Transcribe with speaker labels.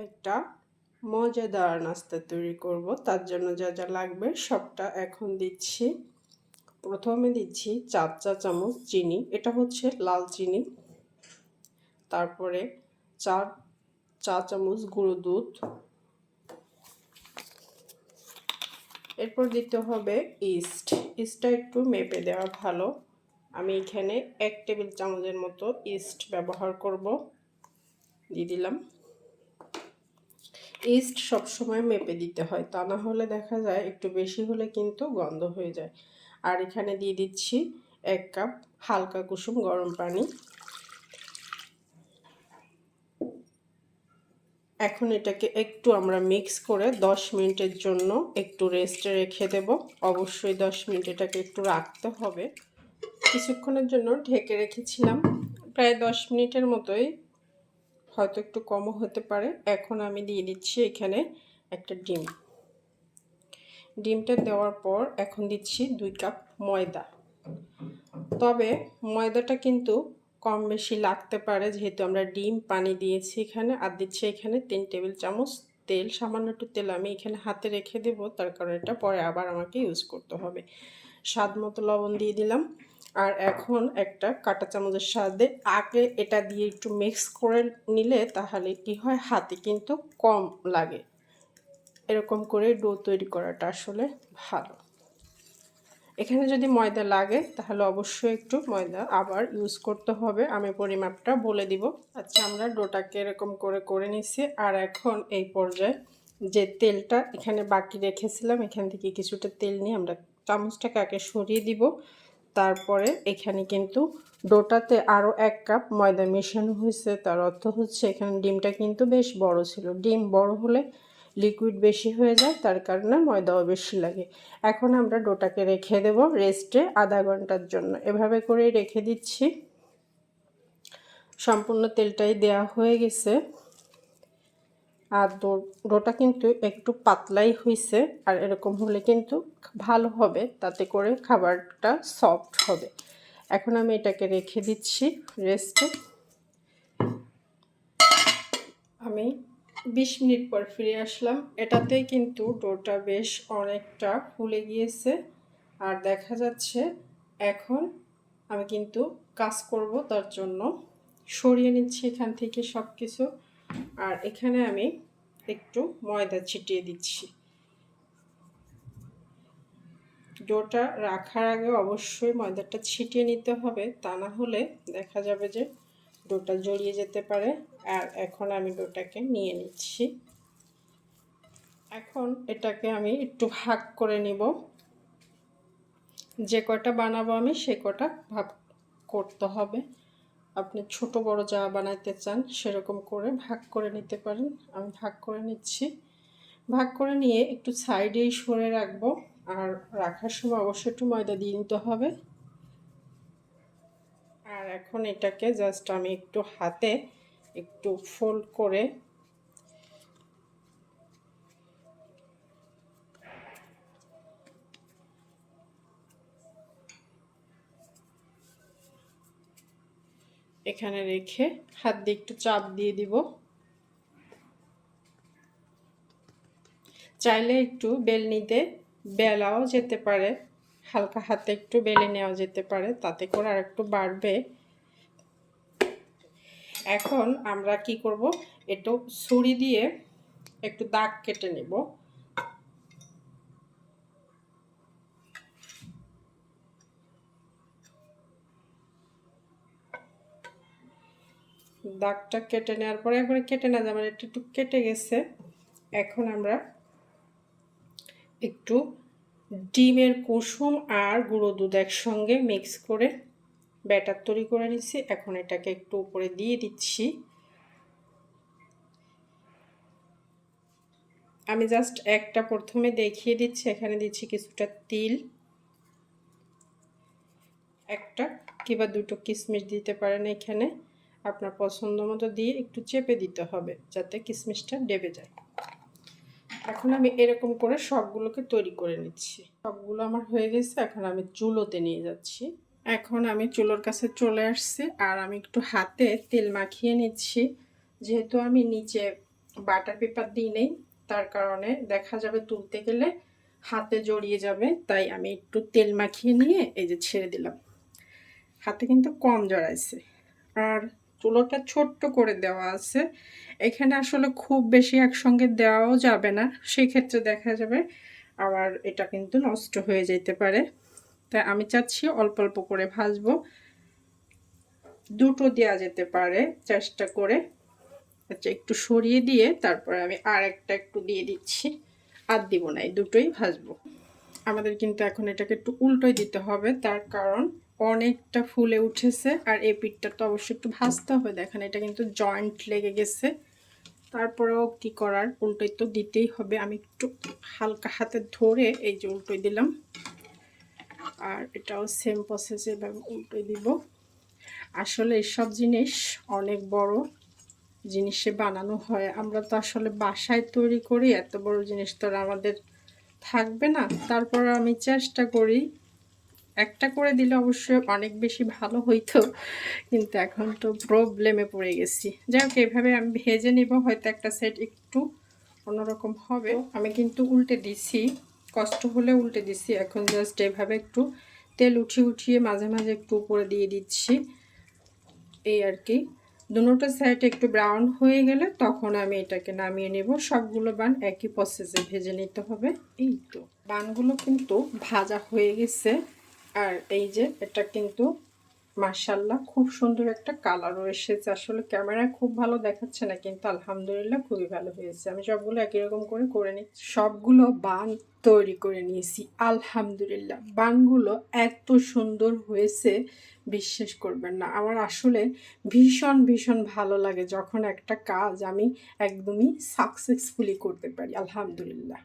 Speaker 1: একটা মজাদার নাস্তা তৈরি করব, তার জন্য যা যা লাগবে সবটা এখন দিচ্ছি। প্রথমে দিচ্ছি 4 চা চামচ চিনি, এটা হচ্ছে লাল চিনি। তারপরে 4 চা চামচ গুঁড়ো দুধ। এরপর দিতে হবে ইস্ট। ইস্টটা একটু মেপে দেওয়া ভালো। আমি এখানে 1 টেবিল চামচের মতো ইস্ট ব্যবহার করব। দিয়ে দিলাম। ইস্ট সবসময় মেপে দিতে হয়, তা না হলে দেখা যায় একটু বেশি হলে কিন্তু গন্ধ হয়ে যায়। আর এখানে দিয়ে দিচ্ছি 1 কাপ হালকা কুসুম গরম পানি। এখন এটাকে একটু আমরা মিক্স করে 10 মিনিটের জন্য একটু রেস্টে রেখে দেব। অবশ্যই 10 মিনিট এটাকে একটু রাখতে হবে। কিছুক্ষণের জন্য ঢেকে রেখেছিলাম, প্রায় 10 মিনিটের মতোই, হয়তো একটু কমও হতে পারে। এখন আমি দিয়ে দিচ্ছি এখানে একটা ডিম। ডিমটা দেওয়ার পর এখন দিচ্ছি 2 কাপ ময়দা। তবে ময়দাটা কিন্তু কম বেশি লাগতে পারে, যেহেতু আমরা ডিম পানি দিয়েছি এখানে। আর দিচ্ছি এখানে 3 টেবিল চামচ তেল। সামান্য একটু তেল আমি এখানে হাতে রেখে দেব, তার কারণ এটা পরে আবার আমাকে ইউজ করতে হবে। স্বাদ মতো লবণ দিয়ে দিলাম। আর এখন একটা কাঁটা চামচের সাহায্যে আগে এটা দিয়ে একটু মিক্স করে নিলে তাহলে কি হয়, হাতে কিন্তু কম লাগে। এরকম করে ডো তৈরি করাটা আসলে ভালো। এখানে যদি ময়দা লাগে তাহলে অবশ্যই একটু ময়দা আবার ইউজ করতে হবে। আমি পরিমাপটা বলে দিব। আচ্ছা, আমরা ডোটাকে এরকম করে করে নিছি। আর এখন এই পর্যায়ে যে তেলটা এখানে বাকি রেখেছিলাম, এখান থেকে কিছুটা তেল নিয়ে আমরা চামচটাকে আগে সরিয়ে দিব। তারপরে এখানে কিন্তু ডোটাতে আরও 1 কাপ ময়দা মেশানো হয়েছে। তার অর্থ হচ্ছে এখানে ডিমটা কিন্তু বেশ বড় ছিল। ডিম বড় হলে লিকুইড বেশি হয়ে যায়, তার কারণে ময়দাও বেশি লাগে। এখন আমরা ডোটাকে রেখে দেব রেস্টে আধা ঘন্টার জন্য। এভাবে করে রেখে দিচ্ছি। সম্পূর্ণ তেলটাই দেয়া হয়ে গেছে। আর ডোটা কিন্তু একটু পাতলাই হয়েছে। আর এরকম হলে কিন্তু ভালো হবে, তাতে করে খাবারটা সফট হবে। এখন আমি এটাকে রেখে দিচ্ছি রেস্টে। আমি 20 মিনিট পর ফিরে আসলাম। এটাতেই কিন্তু ডোটা বেশ অনেকটা ফুলে গিয়েছে। আর দেখা যাচ্ছে এখন আমি কিন্তু কাজ করব, তার জন্য সরিয়ে নিচ্ছি এখান থেকে সব কিছু। আর এখানে আমি একটু ময়দা ছিটিয়ে দিচ্ছি। ডোটা রাখার আগে অবশ্যই ময়দাটা ছিটিয়ে নিতে হবে, তা না হলে দেখা যাবে যে ডোটা জড়িয়ে যেতে পারে। আর এখন আমি ডোটাকে নিয়ে নিচ্ছি। এখন এটাকে আমি একটু ভাগ করে নিব। যে কটা বানাবো আমি সে কটা ভাগ করতে হবে। আপনি ছোট বড় যা বানাইতে চান সেরকম করে ভাগ করে নিতে পারেন। আমি ভাগ করে নিচ্ছি। ভাগ করে নিয়ে একটু সাইডেই সরে রাখবো। আর রাখার সময় অবশ্যই একটু ময়দা দিয়ে নিতে হবে। আর এখন এটাকে জাস্ট আমি একটু হাতে একটু ফোল্ড করে এখানে রেখে হাত দিয়ে একটু চাপ দিয়ে দিব। চাইলে একটু বেলনিতে বেলাও যেতে পারে, হালকা হাতে একটু বেলে নেওয়া যেতে পারে, তাতে করে আর একটু বাড়বে। এখন আমরা কি করব, একটু ছুরি দিয়ে একটু দাগ কেটে নেব। দাগটা কেটে নেওয়ার পরে একবারে কেটে না যাবে, একটু একটু কেটে গেছে। এখন আমরা একটু ডিমের কুসুম আর গুঁড়ো দুধ একসঙ্গে মিক্স করে ব্যাটার তৈরি করে নিচ্ছি। এখন এটাকে একটু উপরে দিয়ে দিচ্ছি। আমি জাস্ট একটা প্রথমে দেখিয়ে দিচ্ছি। এখানে দিচ্ছি কিছুটা তিল, একটা কিংবা দুটো কিশমিশ দিতে পারেন। এখানে আপনার পছন্দ মতো দিয়ে একটু চেপে দিতে হবে যাতে কিশমিশটা ডেবে যায়। এখন আমি এরকম করে সবগুলোকে তৈরি করে নিচ্ছি। সবগুলো আমার হয়ে গেছে। এখন আমি চুলোতে নিয়ে যাচ্ছি। এখন আমি চুলোর কাছে চলে আসছি। আর আমি একটু হাতে তেল মাখিয়ে নিচ্ছি, যেহেতু আমি নিচে বাটার পেপার দিই নেই, তার কারণে দেখা যাবে তুলতে গেলে হাতে জড়িয়ে যাবে, তাই আমি একটু তেল মাখিয়ে নিয়ে এই যে ছেড়ে দিলাম। হাতে কিন্তু কম জড়াইছে, আর চুলোটা ছোট্ট করে দেওয়া আছে। এখানে আসলে খুব বেশি একসঙ্গে দেওয়াও যাবে না, সেক্ষেত্রে দেখা যাবে আবার এটা কিন্তু নষ্ট হয়ে যেতে পারে। তাই আমি চাচ্ছি অল্প অল্প করে ভাজবো। দুটো দেওয়া যেতে পারে চেষ্টা করে। আচ্ছা, একটু সরিয়ে দিয়ে তারপরে আমি আর একটা একটু দিয়ে দিচ্ছি, আর দিব না, এই দুটোই ভাজবো। আমাদের কিন্তু এখন এটাকে একটু উল্টোই দিতে হবে, তার কারণ অনেকটা ফুলে উঠেছে, আর এই পিঠটা তো অবশ্যই একটু ভাজতে হবে। দেখেন এটা কিন্তু জয়েন্ট লেগে গেছে, তারপরেও কি করার, উল্টোই তো দিতেই হবে। আমি একটু হালকা হাতে ধরে এই যে উল্টোই দিলাম, আর এটাও সেম প্রসেসে উল্টোই দিব। আসলে এসব জিনিস অনেক বড় জিনিসে বানানো হয়, আমরা তো আসলে বাসায় তৈরি করি, এত বড় জিনিস তো আমাদের থাকবে না। তারপর আমি চেষ্টা করি, একটা করে দিলে অবশ্যই অনেক বেশি ভালো হইতো, কিন্তু এখন তো প্রবলেমে পড়ে গেছি। যাই হোক, এইভাবে আমি ভেজে নিব, হয়তো একটা সেট একটু অন্যরকম হবে। আমি কিন্তু উল্টে দিছি, কষ্ট হলে উল্টে দিছি। এখন জাস্ট এভাবে একটু তেল উঠিয়ে মাঝে মাঝে একটু উপরে দিয়ে দিচ্ছি, এই আর কি। দুটো সাইড একটু ব্রাউন হয়ে গেলে তখন আমি এটাকে নামিয়ে নেব। সবগুলো বান একই প্রসেসে ভেজে নিতে হবে। এই তো বানগুলো কিন্তু ভাজা হয়ে গেছে, আর এই যে এটা কিন্তু মাশাআল্লাহ খুব সুন্দর একটা কালারও এসেছে। আসলে ক্যামেরায় খুব ভালো দেখাচ্ছে না, কিন্তু আলহামদুলিল্লাহ খুবই ভালো হয়েছে। আমি সবগুলো একই রকম করে নিচ্ছি, সবগুলো বান তৈরি করে নিয়েছি। আলহামদুলিল্লাহ বানগুলো এত সুন্দর হয়েছে বিশ্বাস করবেন না। আমার আসলে ভীষণ ভীষণ ভালো লাগে যখন একটা কাজ আমি একদমই সাকসেসফুলি করতে পারি। আলহামদুলিল্লাহ।